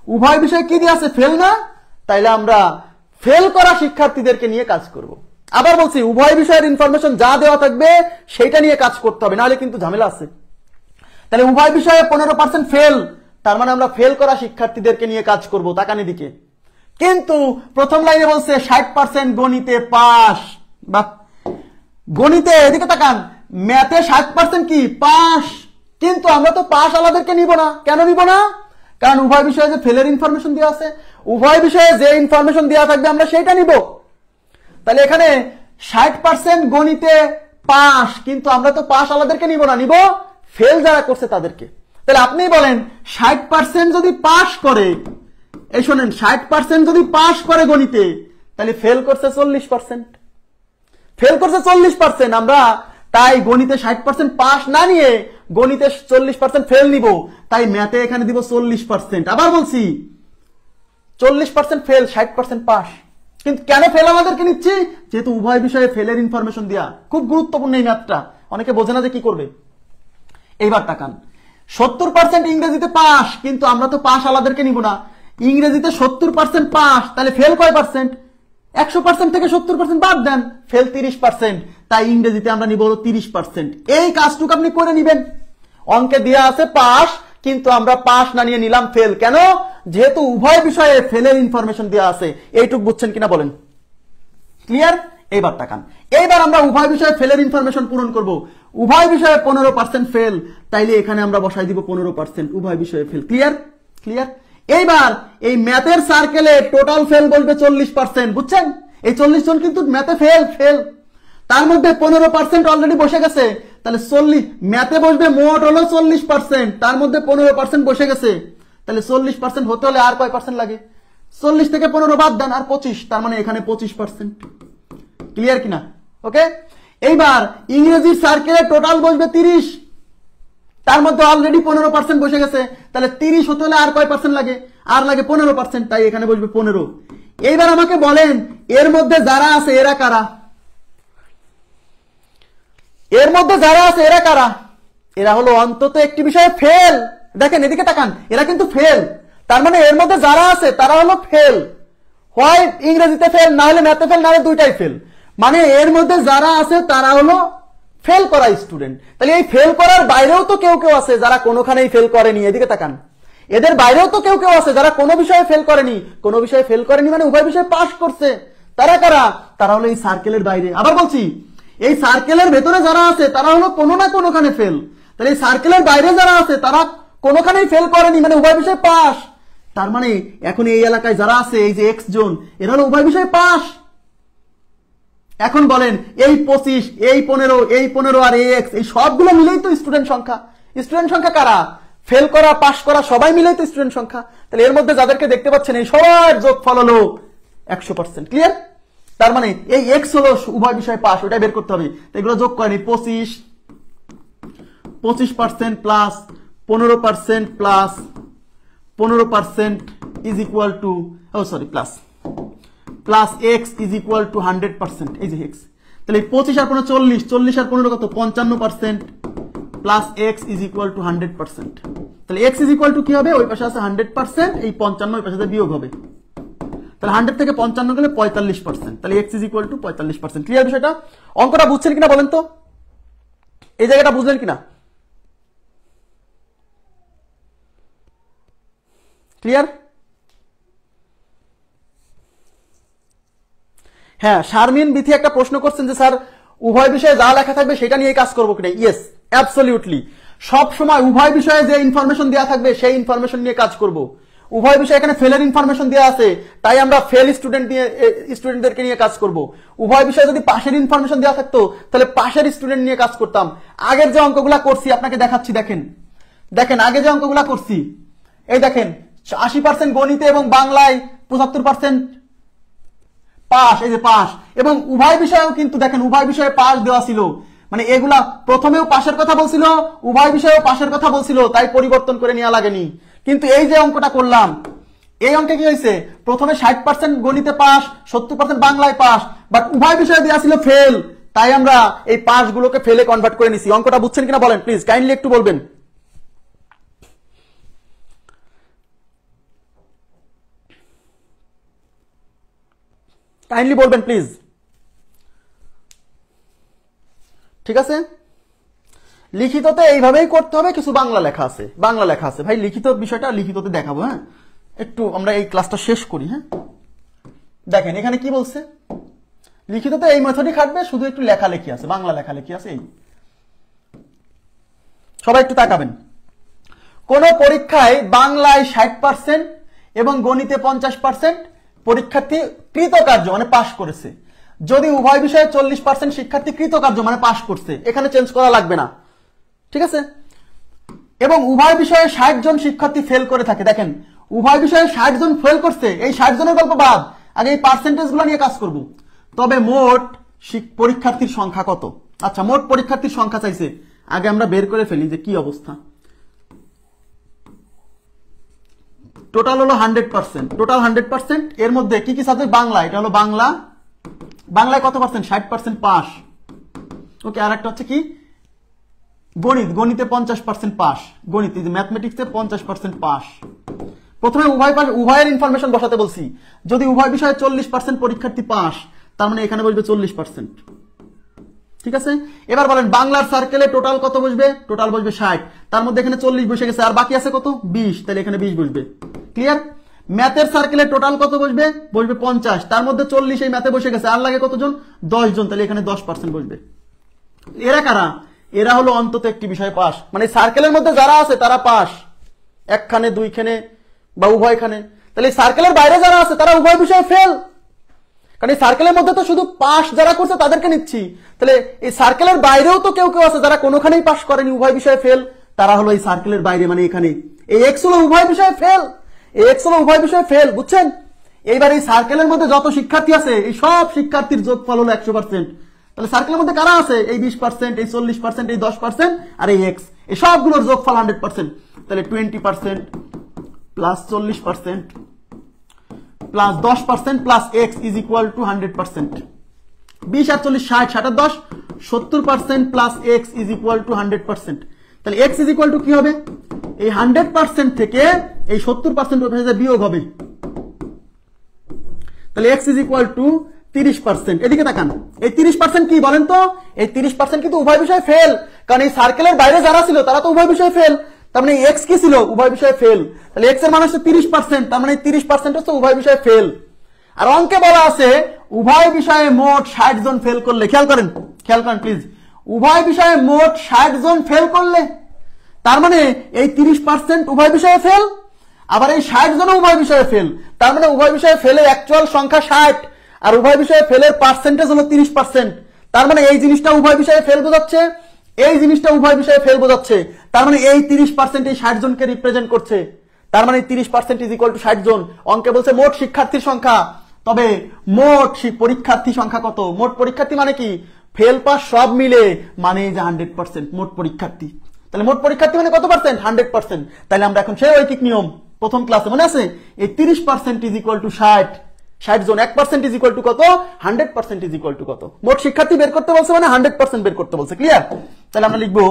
উভয় বিষয় কি দিয়ে আছে, ফেল না, তাইলে আমরা ফেল করা শিক্ষার্থীদেরকে নিয়ে কাজ করব। আবার বলছি উভয় বিষয়ের ইনফরমেশন যা দেওয়া থাকবে সেটা নিয়ে কাজ করতে হবে, নাহলে কিন্তু ঝামেলা আছে। তাহলে উভয় বিষয়ে 15% ফেল, তার মানে আমরা ফেল করা শিক্ষার্থীদেরকে নিয়ে কাজ করব। তাকান এদিকে, কিন্তু প্রথম লাইনে বলছে 60% গণিতে পাস, বা গণিতে এদিকে তাকান, ম্যাথে 60% কি পাস, কিন্তু আমরা তো পাস আলাদেরকে নিব না। কেন নিব না? কারণ উভয় বিষয়ে যে ফেলের ইনফরমেশন দেওয়া আছে, উভয় বিষয়ে যে ইনফরমেশন দেওয়া থাকবে আমরা সেটা নিব। তাহলে এখানে 60% গণিতে পাস, কিন্তু আমরা তো পাস আলাদেরকে নিব না, নিব ফেল যারা করছে তাদেরকে। তাহলে আপনি বলেন 60% যদি পাস করে, এই শোনেন 60% যদি পাস করে গণিতে, তাহলে ফেল করছে 40%, ফেল করছে 40%। আমরা তাই গণিতে 60% পাস না নিয়ে গণিতে 40% ফেল নিব, তাই ম্যাথে এখানে দিব 40%। আবার বলছি 40% ফেল, 60% পাস। কিন্তু কেন ফেল আমাদেরকে নিচ্ছি? যেহেতু উভয় বিষয়ে ফেলের ইনফরমেশন দেয়া খুব গুরুত্বপূর্ণ এই ম্যাথটা, অনেকে বোঝে না যে কি করবে। এইবার তাকান, 70% ইংরেজিতে পাস, কিন্তু আমরা তো পাস আলাদেরকে নিব না। ইংরেজিতে 70% পাস, তাহলে ফেল কয় পার্সেন্ট? 100% থেকে 70% বাদ দেন, ফেল 30%, তাই ইংরেজিতে আমরা নিব 30%। এই কাজটুকু আপনি করে নিবেন। অঙ্কে দেয়া আছে পাস, কিন্তু আমরা পাস না নিয়ে নিলাম ফেল। কেন? যেহেতু উভয় বিষয়ে ফেলের ইনফরমেশন দেওয়া আছে। এইটুক বুঝছেন কিনা বলেন? ক্লিয়ার? এইবার তাকান, এইবার আমরা উভয় বিষয়ে ফেলের ইনফরমেশন পূরণ করব। উভয় বিষয়ে 15% ফেল, তাইলে এখানে আমরা বসাই দিব 15%, উভয় বিষয়ে ফেল। ক্লিয়ার? ক্লিয়ার। এইবার এই ম্যাথের সার্কেলে টোটাল ফেল বলবে 40%, বুঝছেন? এই 40 জন কিন্তু ম্যাথে ফেল, ফেল। তার মধ্যে 15% অলরেডি বসে গেছে, তাহলে 40 ম্যাথে বসবে মোট হলো 40%, তার মধ্যে 15% বসে গেছে। তাহলে 40% হতে হলে আর কয় পার্সেন্ট লাগে? 40 থেকে 15 বাদ দেন, আর 25, তার মানে এখানে 25%। ক্লিয়ার কিনা? ওকে। এইবার ইংরেজির সার্কেলে টোটাল বসবে 30, তার মধ্যে অলরেডি 15% বসে গেছে, তাহলে 30 হতে হলে আর কয় পার্সেন্ট লাগে? আর লাগে 15%, তাই এখানে বসবে 15। এইবার আমাকে বলেন এর মধ্যে যারা আছে এরা কারা? এর মধ্যে যারা আছে এরা কারা? এরা হলো অন্তত একটি বিষয়ে ফেল। দেখেন এদিকে তাকান, এরা কিন্তু ফেল, তার মানে এর মধ্যে যারা আছে তারা হলো ফেল। হয় ইংরেজিতে ফেল, না হলে ম্যাথে ফেল, না হলে দুইটাই ফেল। মানে এর মধ্যে যারা আছে তারা হলো ফেল করা স্টুডেন্ট। তাহলে এই ফেল করার বাইরেও তো কেউ কেউ আছে যারা কোনোখানেই ফেল করেনি। এদিকে তাকান, এদের বাইরেও তো কেউ কেউ আছে যারা কোনো বিষয়ে ফেল করেনি। কোনো বিষয়ে ফেল করেনি মানে উভয় বিষয়ে পাস করছে। তারা কারা? তারা হলো এই সার্কেলের বাইরে। আবার বলছি, এই সার্কেলের ভেতরে যারা আছে তারা হলো কোনো না কোনোখানে ফেল। তাহলে এই সার্কেলের বাইরে যারা আছে তারা কোনোখানেই ফেল করেনি, মানে উভয় বিষয়ে পাস। তার মানে এখন এই এলাকায় যারা আছে, এই যে এক্স জোন, এরা হলো উভয় বিষয়ে পাস। এখন বলেন এই 25, এই 15, এই 15 আর এই এক্স, এই সবগুলো মিলেই তো স্টুডেন্ট সংখ্যা। স্টুডেন্ট সংখ্যা কারা? ফেল করা, পাস করা সবাই মিলেই তো স্টুডেন্ট সংখ্যা। তাহলে এর মধ্যে যাদেরকে দেখতে পাচ্ছেন এই সবার যোগফল হলো 100%। ক্লিয়ার? তার মানে এই এক্স হলো উভয় বিষয়ে পাস, ওটা বের করতে হবে। এগুলো যোগ করেন, 25% plus 15% plus 15% is equal two, plus X is equal to 100%। এই যে এক্স, তাহলে 25 আর 15 40, 40 আর 15 কত? 55% plus X is equal to 100%। তাহলে এক্স ইজ ইকুয়াল টু কি হবে? ওই পাশে আছে 100%, এই 55 ওই পাশে বিয়োগ হবে। তাহলে 100 থেকে 55 গেলে 45%, তাহলে x is equal two 45%। Clear বিষয়টা? অঙ্কটা বুঝছেন কিনা বলেন তো? এই জায়গাটা বুঝলেন কিনা? ক্লিয়ার? হ্যাঁ, শারমিন বিথি একটা প্রশ্ন করছেন যে স্যার উভয় বিষয়ে যা লেখা থাকবে সেটা নিয়ে কাজ করবো কিনা? Yes, absolutely. সব সময় উভয় বিষয়ে যে ইনফরমেশন দেওয়া থাকবে সেই ইনফরমেশন নিয়ে কাজ করব। উভয় বিষয়ে এখানে ফেলের ইনফরমেশন দেওয়া আছে, তাই আমরা ফেল স্টুডেন্টদেরকে নিয়ে কাজ করব। উভয় বিষয়ে যদি পাশের ইনফরমেশন দেওয়া থাকতো তাহলে পাশের স্টুডেন্ট নিয়ে কাজ করতাম। আগের যে অঙ্কগুলা করছি আপনাকে দেখাচ্ছি, দেখেন দেখেন আগে যে অঙ্কগুলা করছি, এই দেখেন 80% গণিতে এবং বাংলায় 75% পাস, এই যে পাস। এবং উভয় বিষয়েও কিন্তু দেখেন উভয় বিষয়ে পাস দেওয়া ছিল, মানে এগুলা প্রথমেও পাশের কথা বলছিল, উভয় বিষয়েও পাশের কথা বলছিল, তাই পরিবর্তন করে নেওয়া লাগেনি। কিন্তু এই যে অঙ্কটা করলাম, এই অঙ্কে কি হয়েছে? প্রথমে 60% গণিতে পাস, 70% বাংলায় পাস, বাট উভয় বিষয়ে দেওয়া ছিল ফেল, তাই আমরা এই পাস গুলোকে ফেলে কনভার্ট করে নিছি। অঙ্কটা বুঝছেন কিনা বলেন প্লিজ, কাইন্ডলি একটু বলবেন। কাইন্ডলি বলবেন প্লিজ। ঠিক আছে, লিখিততে এইভাবেই করতে হবে, কিছু বাংলা লেখা আছে, বাংলা লেখা আছে ভাই, লিখিত বিষয়টা লিখিততে দেখাবো। হ্যাঁ, একটু আমরা এই ক্লাসটা শেষ করি। হ্যাঁ, দেখেন এখানে কি বলছে, লিখিততে এই মেথডই খাটবে, শুধু একটু লেখালেখি আছে, বাংলা লেখালেখি আছে। এই সবাই একটু তাকাবেন, কোন পরীক্ষায় বাংলায় 60% এবং গণিতে 50% পরীক্ষার্থী কৃতকার্য মানে পাশ করেছে, যদি উভয় বিষয়ে 40% শিক্ষার্থী কৃতকার্য মানে পাশ করছে, এখানে চেঞ্জ করা লাগবে না। ঠিক আছে, এবং উভয় বিষয়ে 60 জন শিক্ষার্থী ফেল করে থাকে। দেখেন উভয় বিষয়ে 60 জন ফেল করছে, এই 60 জনের গল্প বাদ, আগে এই পার্সেন্টেজ গুলো নিয়ে কাজ করব। তবে মোট পরীক্ষার্থীর সংখ্যা কত? আচ্ছা, মোট পরীক্ষার্থীর সংখ্যা চাইছে, আগে আমরা বের করে ফেলি যে কি অবস্থা। টোটাল হলো 100%, টোটাল 100%, এর মধ্যে কি কি সাবজেক্ট? বাংলা, এটা হলো বাংলা, বাংলায় কত পার্সেন্ট? 60% পাস। ওকে, আর একটা হচ্ছে কি গণিত, গণিতে 50% পাস, গণিত ম্যাথমেটিক্সে 50% পাস। প্রথমে উভয়ের ইনফরমেশন বসাতে বলছি, যদি উভয় বিষয়ে 40% পরীক্ষার্থী পাস, তার মানে এখানে বসবে 40%। ঠিক আছে, এবার বলেন বাংলার সার্কেলে টোটাল কত বসবে? টোটাল বসবে 60, তার মধ্যে এখানে 40 বসে গেছে, আর বাকি আছে কত? 20, তাহলে এখানে 20 বসবে। ক্লিয়ার? ম্যাথের সার্কেলে টোটাল কত বসবে? বসবে 50, তার মধ্যে 40 এই ম্যাথে বসে গেছে, আর লাগে কতজন? 10 জন, তাহলে এখানে 10% বসবে। এরা কারা? এরা হলো অন্তত একটি বিষয়ে পাস, মানে সার্কেলের মধ্যে যারা আছে তারা পাস, একখানে দুইখানে বা উভয়খানে। তাহলে সার্কেলের বাইরে যারা আছে তারা উভয় বিষয়ে ফেল, কারণ এই সার্কেলের মধ্যে তো শুধু পাস যারা করছে তাদেরকে নিচ্ছি, তাহলে এই সার্কেলের বাইরেও তো কেউ কেউ আছে যারা কোনোখানেই পাস করেনি, উভয় বিষয়ে ফেল, তারা হলো এই সার্কেলের বাইরে, মানে এখানে এই এক্স হলো উভয় বিষয়ে ফেল, এই এক্স হলো উভয় বিষয়ে ফেল, বুঝছেন? এইবার এই সার্কেলের মধ্যে যত শিক্ষার্থী আছে এই সব শিক্ষার্থীর যোগফল হলো 100%। তাহলে সার্কেলের মধ্যে কারা আছে? এই 20%, এই 40%, এই 10% আর এই এক্স, এই সবগুলোর যোগফল 100%। তাহলে 20% plus 40% plus 10% plus X is equal to 100%। 20 আর 40 60, 60 আর 10 70% plus X is equal to 100%। তাহলে এক্স ইজ ইকুয়াল টু কি হবে? এই 100% থেকে এই 70% বিয়োগ হবে, তাহলে এক্স ইজ ইকুয়াল টু 30%। এদিকে তাকান, এই 30% কি বলেন তো? এই 30% কিন্তু উভয় বিষয়ে ফেল, কারণ এই সার্কেলের বাইরে যারা ছিল তারা তো উভয় বিষয়ে ফেল, তার মানে এক্স কি ছিল? উভয় বিষয়ে ফেল। তাহলে এক্স এর মান হচ্ছে 30%, তার মানে 30% হচ্ছে উভয় বিষয়ে ফেল। আর অঙ্কে বলা আছে উভয় বিষয়ে মোট 60 জন ফেল করলে, খেয়াল করেন প্লিজ, উভয় বিষয়ে মোট 60 জন ফেল করলে, তার মানে এই 30% উভয় বিষয়ে ফেল, আবার এই 60 জন উভয় বিষয়ে ফেল, তার মানে উভয় বিষয়ে ফেলের অ্যাকচুয়াল সংখ্যা 60 আর উভয় বিষয়ে ফেলের পার্সেন্টেজ হলো 30%। তার মানে এই জিনিসটা উভয় বিষয়ে ফেল বোঝাচ্ছে, এই জিনিসটা উভয় বিষয়ে ফেল বোঝাচ্ছে, তার মানে এই 30% এই 60 জনকে রিপ্রেজেন্ট করছে, তার মানে 30% ইজ ইকুয়াল টু 60 জন। অঙ্কে বলছে মোট শিক্ষার্থীর সংখ্যা, তবে মোট পরীক্ষার্থী সংখ্যা কত? মোট পরীক্ষার্থী মানে কি? ফেল পাস সব মিলে, মানে এই যে 100% মোট পরীক্ষার্থী। তাহলে মোট পরীক্ষার্থী মানে কত পার্সেন্ট? 100%। তাহলে আমরা এখন সেই ঐকিক নিয়ম প্রথম ক্লাসে মনে আছে, এই 30% ইজ ইকুয়াল টু 60, 60 জন, 1% ইজ ইকুয়াল টু কত? 100% ইজ ইকুয়াল টু কত? মোট শিক্ষার্থী বের করতে বলছে মানে 100% বের করতে বলছে। ক্লিয়ার? তাহলে আমরা লিখবো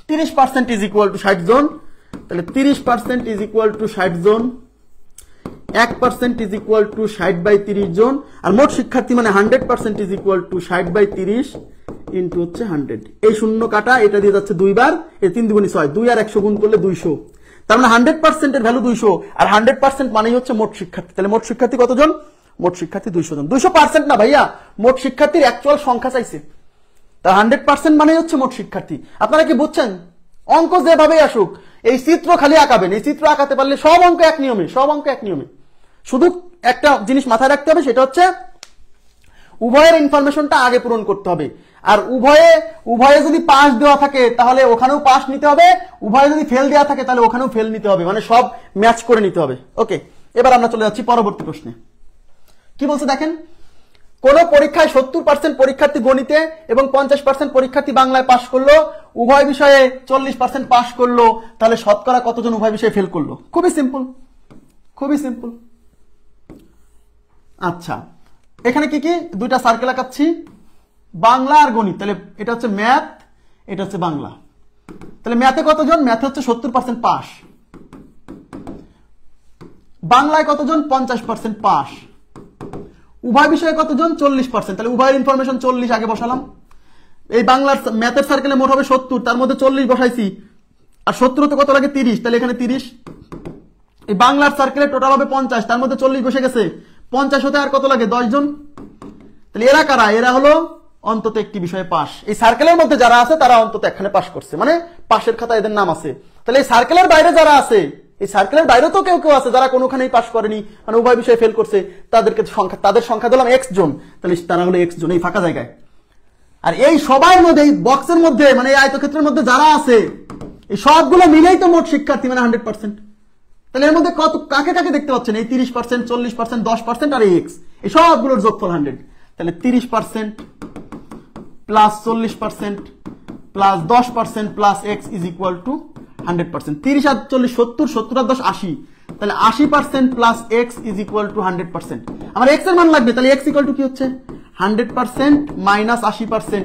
30% ইজ ইকুয়াল টু 60 জন, তাহলে 30% ইজ ইকুয়াল টু 60 জন, 1% ইজ ইকুয়াল টু 60/30 জন, আর মোট শিক্ষার্থী মানে 100% ইজ ইকুয়াল টু 60/30 ইন্টু হচ্ছে 100। এই শূন্য কাটা, এটা দিয়ে যাচ্ছে 2 বার, এই 3 দুগুণী 6, 2 আর 100 গুণ করলে 200, তার মানে 100% এর ভ্যালু 200, আর 100% মানেই হচ্ছে মোট শিক্ষার্থী। তাহলে মোট শিক্ষার্থী কতজন? মোট শিক্ষার্থী 200 জন। 200% না ভাইয়া, মোট শিক্ষার্থীর অ্যাকচুয়াল সংখ্যা চাইছে, তার 100% মানেই হচ্ছে মোট শিক্ষার্থী। আপনারা কি বুঝছেন? অঙ্ক যেভাবেই আসুক, এই চিত্র খালি আঁকাবেন, এই চিত্র আঁকাতে পারলে সব অঙ্ক এক নিয়মে, সব অঙ্ক এক নিয়মে। শুধু একটা জিনিস মাথায় রাখতে হবে, সেটা হচ্ছে উভয়ের ইনফরমেশনটা আগে পূরণ করতে হবে, আর উভয়ে যদি পাস দেওয়া থাকে তাহলে ওখানেও পাস নিতে হবে, উভয়ে যদি ফেল দেওয়া থাকে তাহলে ওখানেও ফেল নিতে হবে, মানে সব ম্যাচ করে নিতে হবে। ওকে, এবার আমরা চলে যাচ্ছি পরবর্তী প্রশ্নে। কি বলছে দেখেন, কোন পরীক্ষায় 70% পরীক্ষার্থী গণিতে এবং 50% পরীক্ষার্থী বাংলায় পাস করলো, উভয় বিষয়ে 40% পাস করলো, তাহলে শতকরা কতজন উভয় বিষয়ে ফেল করলো? খুবই সিম্পল, খুবই সিম্পল। আচ্ছা, এখানে কি কি দুইটা সার্কেল আঁকাচ্ছি, বাংলা আর গণিত, তাহলে এটা হচ্ছে ম্যাথ, এটা হচ্ছে বাংলা। তাহলে ম্যাথে কতজন? ম্যাথে হচ্ছে 70% পাস, বাংলায় কতজন? 50% পাস। উভয় বিষয়ে কতজন 40%, তাহলে উভয়ের ইনফরমেশন 40 আগে বসালাম। এই বাংলার ম্যাথের সার্কেলে মোট হবে 70, তার মধ্যে 40 বসাইছি, আর 70 তো কত লাগে 30, তাহলে এখানে 30। এই বাংলার সার্কেলে টোটাল হবে 50, তার মধ্যে 40 বসে গেছে, 50 হতে আর কত লাগে 10 জন। তাহলে এরা কারা? এরা হলো অন্তত একটি বিষয়ে পাস। এই সার্কেলের মধ্যে যারা আছে তারা অন্তত একখানে পাস করছে, মানে পাশের খাতায় এদের নাম আছে। তাহলে এই সার্কেলের বাইরে যারা আছে, এই সার্কেলের বাইরে তো কেউ কেউ আছে যারা কোনোখানেই পাস করেনি, মানে উভয় বিষয়ে ফেল করছে, তাদের সংখ্যা দিলাম x জন, তাহলে তারা হলো x জন এই ফাঁকা জায়গায়। আর এই সবার মধ্যে, এই বক্সের মধ্যে, মানে এই আয়তক্ষেত্রের মধ্যে যারা আছে, এই সবগুলো মিলেই তো মোট শিক্ষার্থী, মানে 100%। তাহলে এর মধ্যে কত কাকে কাকে দেখতে পাচ্ছেন? এই 30%, 40%, 10% আর এই x, এই সবগুলোর যোগফল 100। তাহলে 30% plus 40% plus 10% plus x is equal to 100%। 30 আর 40 70, 70 আর 10 80, তাহলে 80% plus x is equal to 100%। আমার x এর মান লাগবে, তাহলে x ইকুয়াল টু কি হচ্ছে 100% মাইনাস 80%